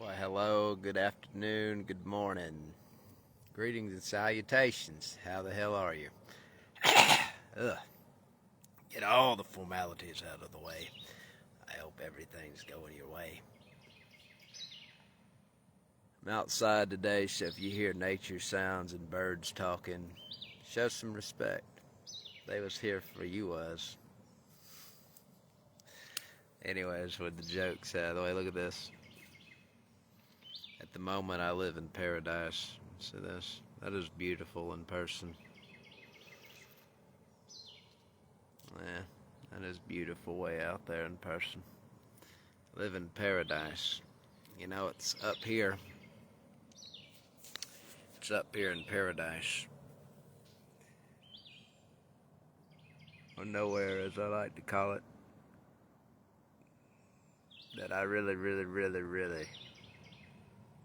Well, hello, good afternoon, good morning. Greetings and salutations. How the hell are you? Ugh. Get all the formalities out of the way. I hope everything's going your way. I'm outside today, so if you hear nature sounds and birds talking, show some respect. They was here for you was. Anyways, with the jokes out of the way, look at this. At the moment, I live in paradise. See this? That is beautiful in person. Yeah, that is beautiful way out there in person. Live in paradise. You know, it's up here. It's up here in paradise. Or nowhere, as I like to call it. That I really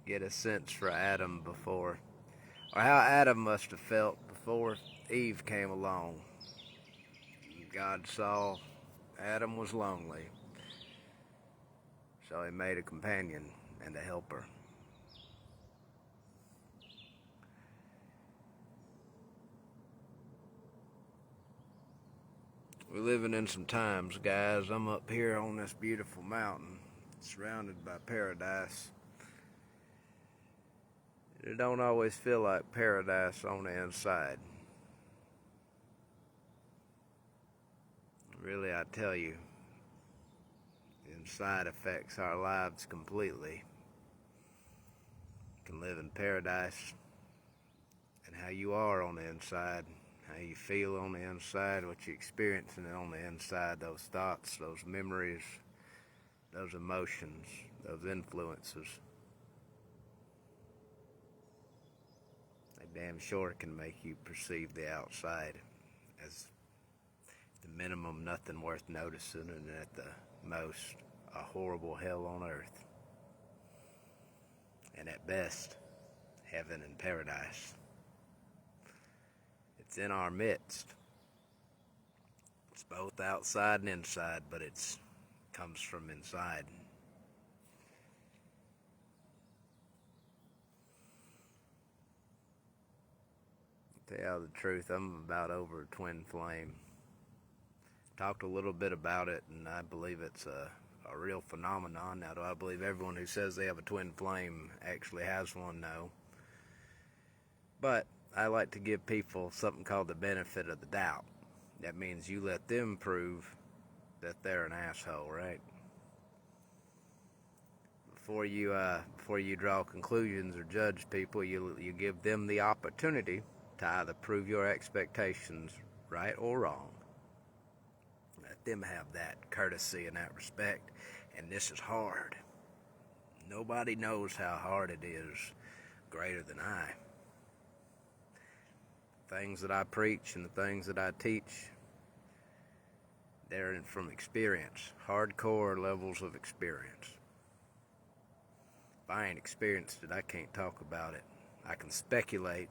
get a sense for Adam before. Or how Adam must have felt before Eve came along. God saw Adam was lonely. So he made a companion and a helper. We're living in some times, guys. I'm up here on this beautiful mountain, surrounded by paradise. It don't always feel like paradise on the inside. Really, I tell you, the inside affects our lives completely. You can live in paradise, and how you are on the inside, how you feel on the inside, what you're experiencing on the inside, those thoughts, those memories, those emotions, those influences. They damn sure can make you perceive the outside as the minimum nothing worth noticing, and at the most a horrible hell on earth, and at best heaven and paradise. It's in our midst. It's both outside and inside, but it comes from inside. To tell the truth, I'm about over a twin flame. Talked a little bit about it, and I believe it's a real phenomenon. Now, do I believe everyone who says they have a twin flame actually has one? No. But I like to give people something called the benefit of the doubt. That means you let them prove that they're an asshole, right? Before you draw conclusions or judge people, you give them the opportunity to either prove your expectations right or wrong. Let them have that courtesy and that respect. And this is hard. Nobody knows how hard it is greater than I. Things that I preach and the things that I teach, they're from experience, hardcore levels of experience. If I ain't experienced it, I can't talk about it. I can speculate,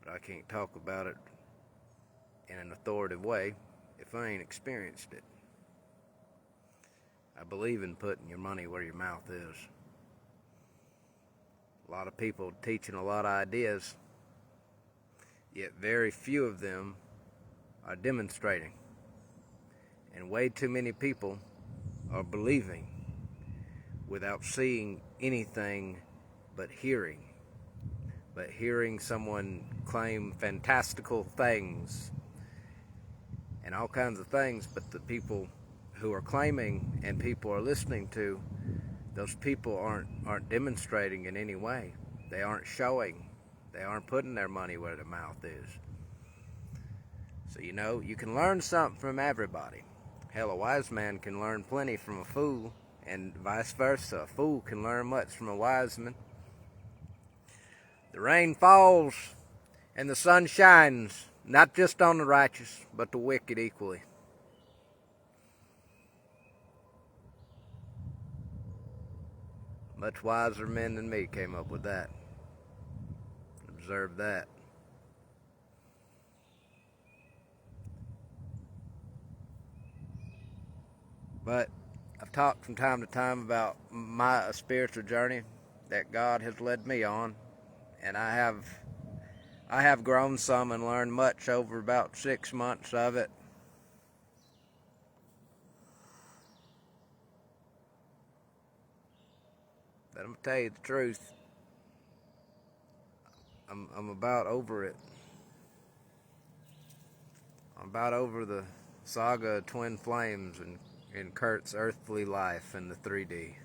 but I can't talk about it in an authoritative way if I ain't experienced it. I believe in putting your money where your mouth is. A lot of people teaching a lot of ideas, yet very few of them are demonstrating. And way too many people are believing without seeing anything but hearing someone claim fantastical things and all kinds of things, but the people who are claiming and people are listening to, those people aren't demonstrating in any way. They aren't showing. They aren't putting their money where their mouth is. So, you can learn something from everybody. Hell, a wise man can learn plenty from a fool, and vice versa. A fool can learn much from a wise man. The rain falls and the sun shines, not just on the righteous, but the wicked equally. Much wiser men than me came up with that. Observe that. But I've talked from time to time about my spiritual journey that God has led me on, and I have grown some and learned much over about 6 months of it. But I'm gonna tell you the truth. I'm about over it. I'm about over the saga of twin flames and in Kurt's earthly life in the 3D.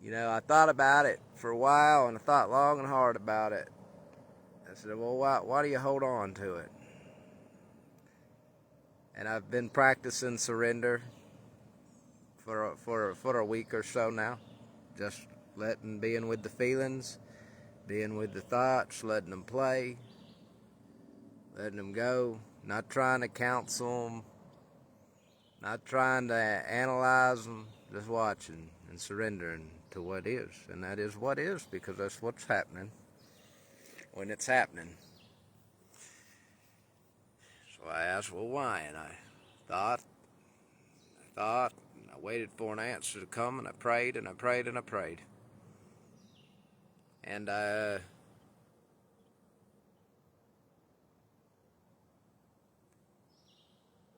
You know, I thought about it for a while, and I thought long and hard about it. I said, well, why do you hold on to it? And I've been practicing surrender for a week or so now. Just being with the feelings, being with the thoughts, letting them play, letting them go, not trying to counsel them, not trying to analyze them, just watching and surrendering to what is. And that is what is, because that's what's happening when it's happening. So I asked, well, why? And I thought, and I waited for an answer to come, and I prayed, and I prayed, and I prayed. And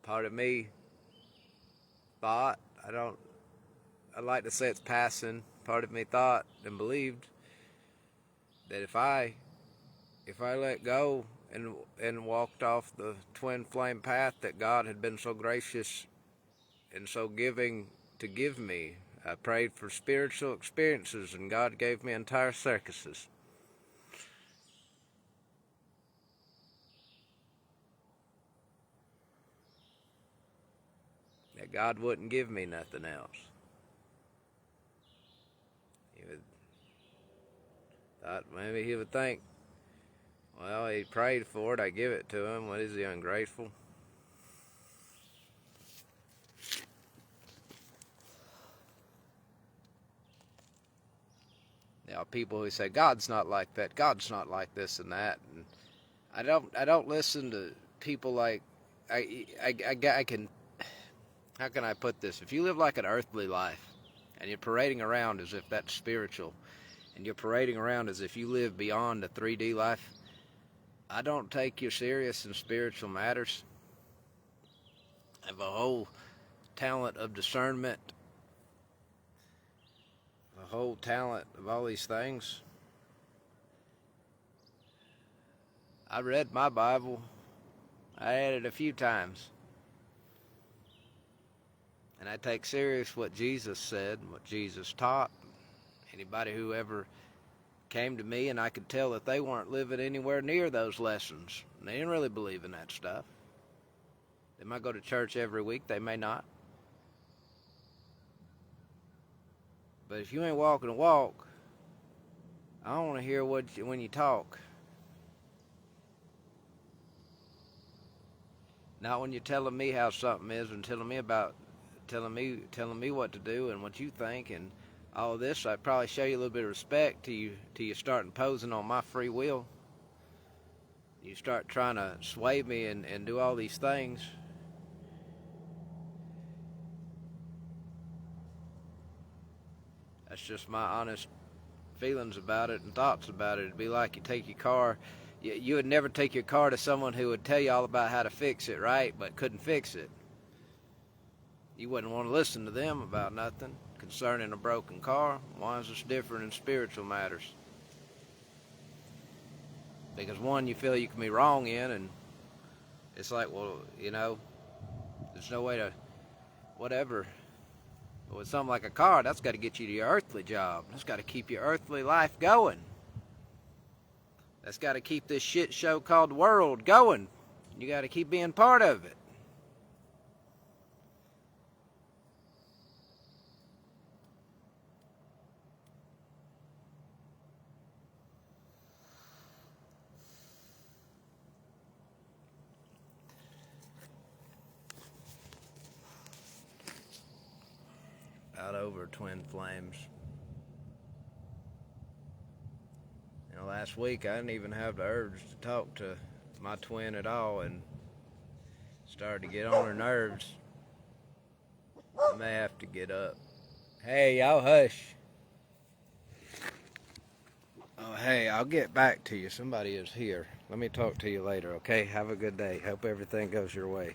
part of me thought, I'd like to say it's passing, part of me thought and believed that if I let go and walked off the twin flame path that God had been so gracious and so giving to give me, I prayed for spiritual experiences, and God gave me entire circuses. That God wouldn't give me nothing else. Thought maybe he would think, well, he prayed for it, I give it to him. What is he, ungrateful? You know, people who say God's not like that, God's not like this and that, and I don't listen to people like I can. How can I put this? If you live like an earthly life, and you're parading around as if that's spiritual, and you're parading around as if you live beyond the 3D life, I don't take you serious in spiritual matters. I have a whole talent of discernment, a whole talent of all these things. I read my Bible. I read it a few times. And I take serious what Jesus said, what Jesus taught. Anybody who ever came to me, and I could tell that they weren't living anywhere near those lessons. They didn't really believe in that stuff. They might go to church every week, they may not. But if you ain't walking a walk, I don't want to hear when you talk. Not when you're telling me how something is and telling me what to do and what you think and all of this. I'd probably show you a little bit of respect till you start imposing on my free will. You start trying to sway me and do all these things. That's just my honest feelings about it and thoughts about it. It'd be like you take your car. You would never take your car to someone who would tell you all about how to fix it, right? But couldn't fix it. You wouldn't want to listen to them about nothing concerning a broken car. Why is this different in spiritual matters? Because one, you feel you can be wrong in, and it's like, well, you know, there's no way to, whatever. But with something like a car, that's got to get you to your earthly job. That's got to keep your earthly life going. That's got to keep this shit show called the world going. You got to keep being part of it. Out over twin flames. You know, last week I didn't even have the urge to talk to my twin at all, and started to get on her nerves. I may have to get up. Hey, y'all hush. Oh, hey, I'll get back to you. Somebody is here. Let me talk to you later, okay? Have a good day. Hope everything goes your way.